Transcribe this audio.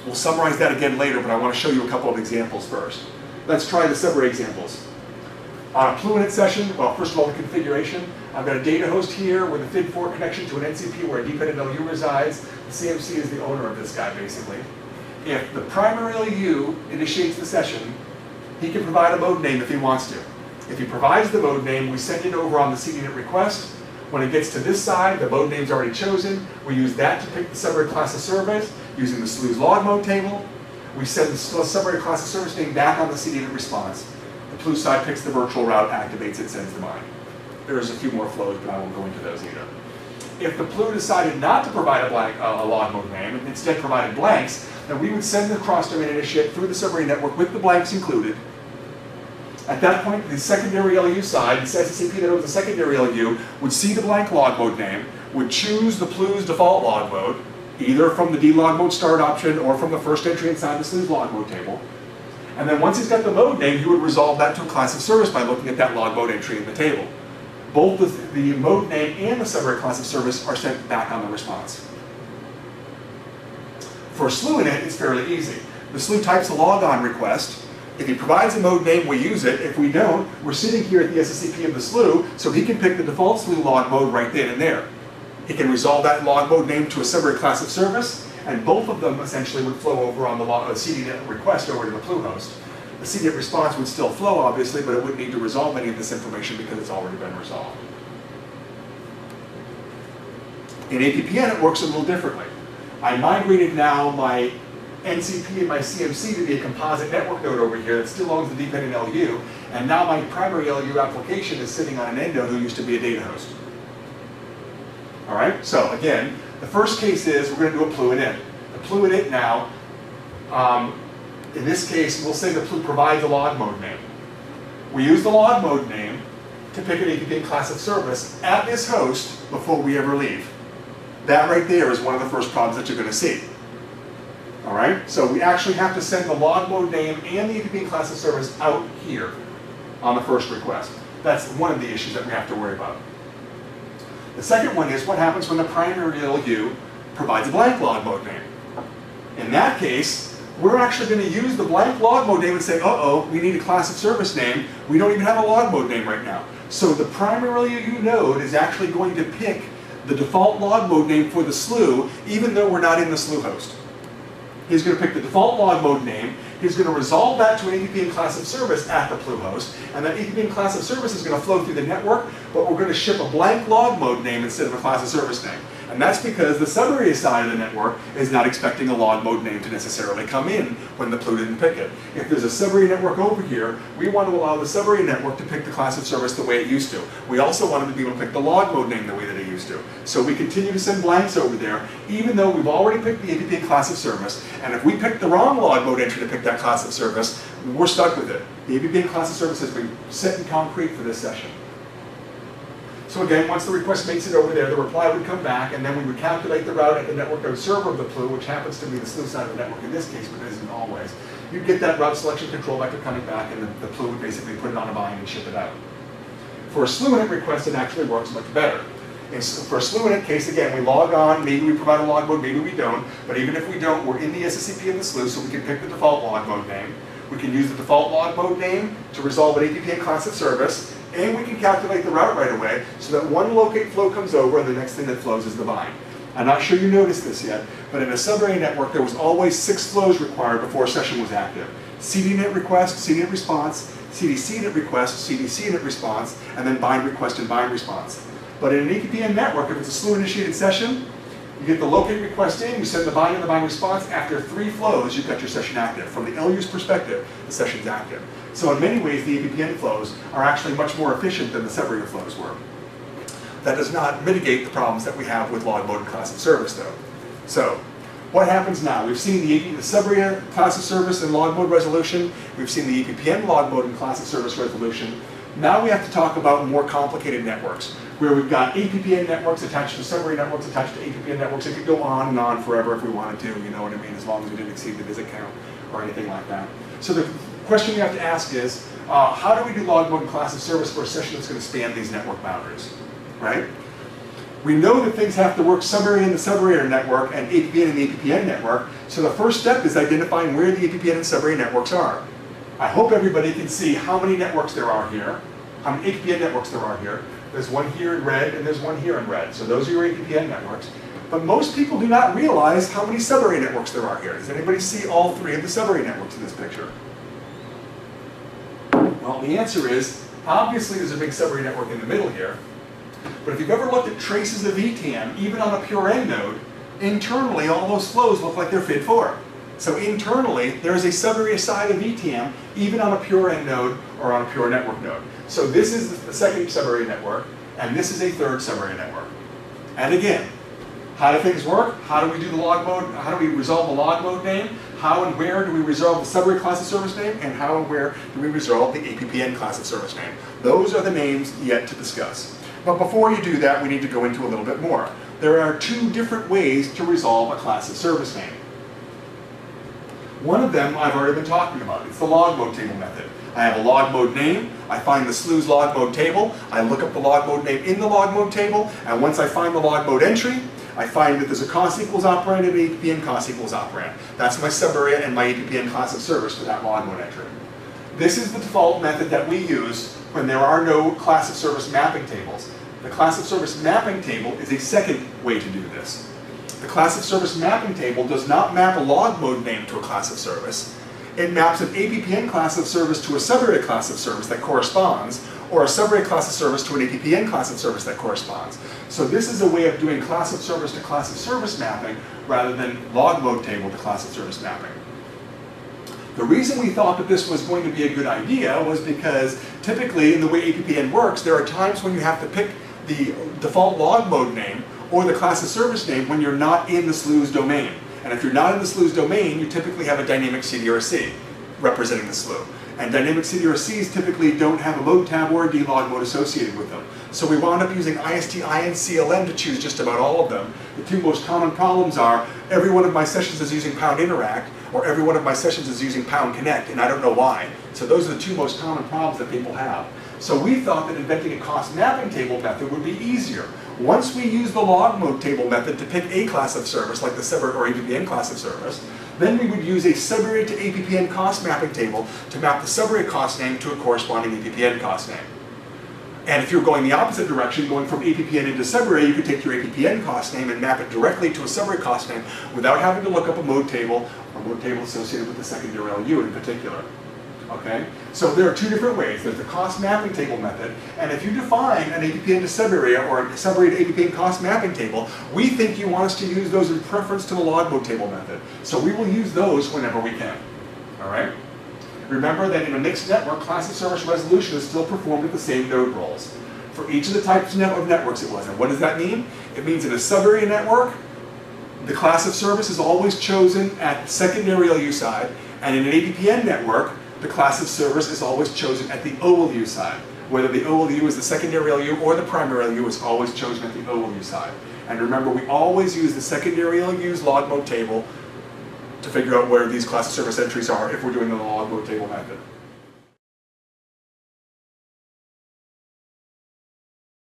We'll summarize that again later, but I want to show you a couple of examples first. Let's try the Subarea examples. On a Pluinit session, well, first of all, the configuration. I've got a data host here with a FID4 connection to an NCP where a dependent LU resides. The CMC is the owner of this guy, basically. If the primary LU initiates the session, he can provide a mode name if he wants to. If he provides the mode name, we send it over on the CDNet request. When it gets to this side, the mode name's already chosen. We use that to pick the Subarea class of service using the SLU's log mode table. We send the Subarea class of service name back on the CDNet response. The PLU side picks the virtual route, activates it, sends the bind. There's a few more flows, but I won't go into those either. If the PLU decided not to provide a log mode name and instead provided blanks, then we would send the cross-domain initiate through the Subarea network with the blanks included. At that point, the secondary LU side, the SSCP that owns the secondary LU, would see the blank log mode name, would choose the PLU's default log mode, either from the dlog mode start option or from the first entry inside the SLU's log mode table. And then once he's got the mode name, he would resolve that to a class of service by looking at that log mode entry in the table. Both the mode name and the Subarea class of service are sent back on the response. For Sluinit, it's fairly easy. The SLU types a logon request. If he provides a mode name, we use it. If we don't, we're sitting here at the SSCP of the SLU, so he can pick the default SLU log mode right then and there. He can resolve that log mode name to a Subarea class of service, and both of them essentially would flow over on the CDNet request over to the PLU host. The CDNet response would still flow, obviously, but it wouldn't need to resolve any of this information because it's already been resolved. In APPN, it works a little differently. I migrated now my NCP and my CMC to be a composite network node over here that still owns the dependent LU, and now my primary LU application is sitting on an end node who used to be a data host. All right, so again, the first case is we're going to do a Pluinit. The Pluinit now, in this case, we'll say the PLU provides a log mode name. We use the log mode name to pick an APPN class of service at this host before we ever leave. That right there is one of the first problems that you're going to see. All right, so we actually have to send the log mode name and the APPN class of service out here on the first request. That's one of the issues that we have to worry about. The second one is what happens when the primary LU provides a blank log mode name. In that case, we're actually going to use the blank log mode name and say, uh-oh, we need a class of service name. We don't even have a log mode name right now. So the primary LU node is actually going to pick the default log mode name for the SLU, even though we're not in the SLU host. He's going to pick the default log mode name. He's going to resolve that to an APPN class of service at the PLU host, and that APPN class of service is going to flow through the network, but we're going to ship a blank log mode name instead of a class of service name. And that's because the Subarea side of the network is not expecting a log mode name to necessarily come in when the PLU didn't pick it. If there's a Subarea network over here, we want to allow the Subarea network to pick the class of service the way it used to. We also want them to be able to pick the log mode name the way that it used to. So we continue to send blanks over there, even though we've already picked the APPN class of service. And if we pick the wrong log mode entry to pick that class of service, we're stuck with it. The APPN class of service has been set in concrete for this session. So again, once the request makes it over there, the reply would come back, and then we would calculate the route at the network node server of the PLU, which happens to be the SLU side of the network in this case, but it isn't always. You'd get that route selection control vector coming back, and the PLU would basically put it on a bind and ship it out. For a Sluinit request, it actually works much better. For a Sluinit case, again, we log on, maybe we provide a log mode, maybe we don't, but even if we don't, we're in the SSCP of the SLU, so we can pick the default log mode name. We can use the default log mode name to resolve an APPN class of service, and we can calculate the route right away so that one locate flow comes over and the next thing that flows is the bind. I'm not sure you noticed this yet, but in a Subarea network, there was always 6 flows required before a session was active. CDNet request, CDNet response, CDCNet request, CDCNet response, and then bind request and bind response. But in an APPN network, if it's a SLU initiated session, you get the locate request in, you send the bind and the bind response. After 3 flows, you've got your session active. From the LU's perspective, the session's active. So in many ways, the APPN flows are actually much more efficient than the Subarea flows were. That does not mitigate the problems that we have with log mode and class of service, though. So what happens now? We've seen the Subarea class of service and log mode resolution. We've seen the APPN log mode and class of service resolution. Now we have to talk about more complicated networks, where we've got APPN networks attached to Subarea networks attached to APPN networks. It could go on and on forever if we wanted to, you know what I mean, as long as we didn't exceed the visit count or anything like that. So the question we have to ask is, how do we do log mode and class of service for a session that's going to span these network boundaries, right? We know that things have to work subarea in the subarea network and APPN in the APPN network, so the first step is identifying where the APPN and subarea networks are. I hope everybody can see how many networks there are here, how many APPN networks there are here. There's one here in red and there's one here in red, so those are your APPN networks. But most people do not realize how many subarea networks there are here. Does anybody see all three of the subarea networks in this picture? Well, the answer is, obviously there's a big subarea network in the middle here, but if you've ever looked at traces of ETAM, even on a pure end node, internally all those flows look like they're FID4. So internally, there is a subarea side of ETAM, even on a pure end node or on a pure network node. So this is the second subarea network, and this is a third subarea network. And again, how do things work? How do we do the log mode? How do we resolve the log mode name? How and where do we resolve the subarea class of service name? And how and where do we resolve the APPN class of service name? Those are the names yet to discuss. But before you do that, we need to go into a little bit more. There are two different ways to resolve a class of service name. One of them I've already been talking about. It's the log mode table method. I have a log mode name, I find the SLU's log mode table, I look up the log mode name in the log mode table, and once I find the log mode entry, I find that there's a COS equals operand and an APPN-COS equals operand. That's my subarea and my APPN class of service for that log mode entry. This is the default method that we use when there are no class of service mapping tables. The class of service mapping table is a second way to do this. The class of service mapping table does not map a log mode name to a class of service. It maps an APPN class of service to a subarea class of service that corresponds, or a subarea class of service to an APPN class of service that corresponds. So this is a way of doing class of service to class of service mapping rather than log mode table to class of service mapping. The reason we thought that this was going to be a good idea was because typically in the way APPN works, there are times when you have to pick the default log mode name or the class of service name when you're not in the SLU's domain. And if you're not in the SLU's domain, you typically have a dynamic CDRC representing the SLU. And dynamic CDRCs typically don't have a mode tab or a D-log mode associated with them. So we wound up using IST, IN, CLM to choose just about all of them. The two most common problems are every one of my sessions is using pound interact, or every one of my sessions is using pound connect, and I don't know why. So those are the two most common problems that people have. So we thought that inventing a COS mapping table method would be easier. Once we use the log mode table method to pick a class of service, like the subarea or APPN class of service, then we would use a subarea to APPN-COS mapping table to map the subarea COS name to a corresponding APPN-COS name. And if you're going the opposite direction, going from APPN into subarea, you could take your APPN-COS name and map it directly to a subarea COS name without having to look up a mode table or mode table associated with the secondary LU in particular. Okay? So there are two different ways. There's the COS mapping table method, and if you define an APPN to subarea or a subarea to APPN COS mapping table, we think you want us to use those in preference to the log mode table method. So we will use those whenever we can. All right? Remember that in a mixed network, class of service resolution is still performed at the same node roles for each of the types of networks it was. And what does that mean? It means in a subarea network, the class of service is always chosen at the secondary LU side, and in an APPN network, the class of service is always chosen at the OLU side. Whether the OLU is the secondary LU or the primary LU is always chosen at the OLU side. And remember, we always use the secondary LU's log mode table to figure out where these class of service entries are if we're doing the log mode table method.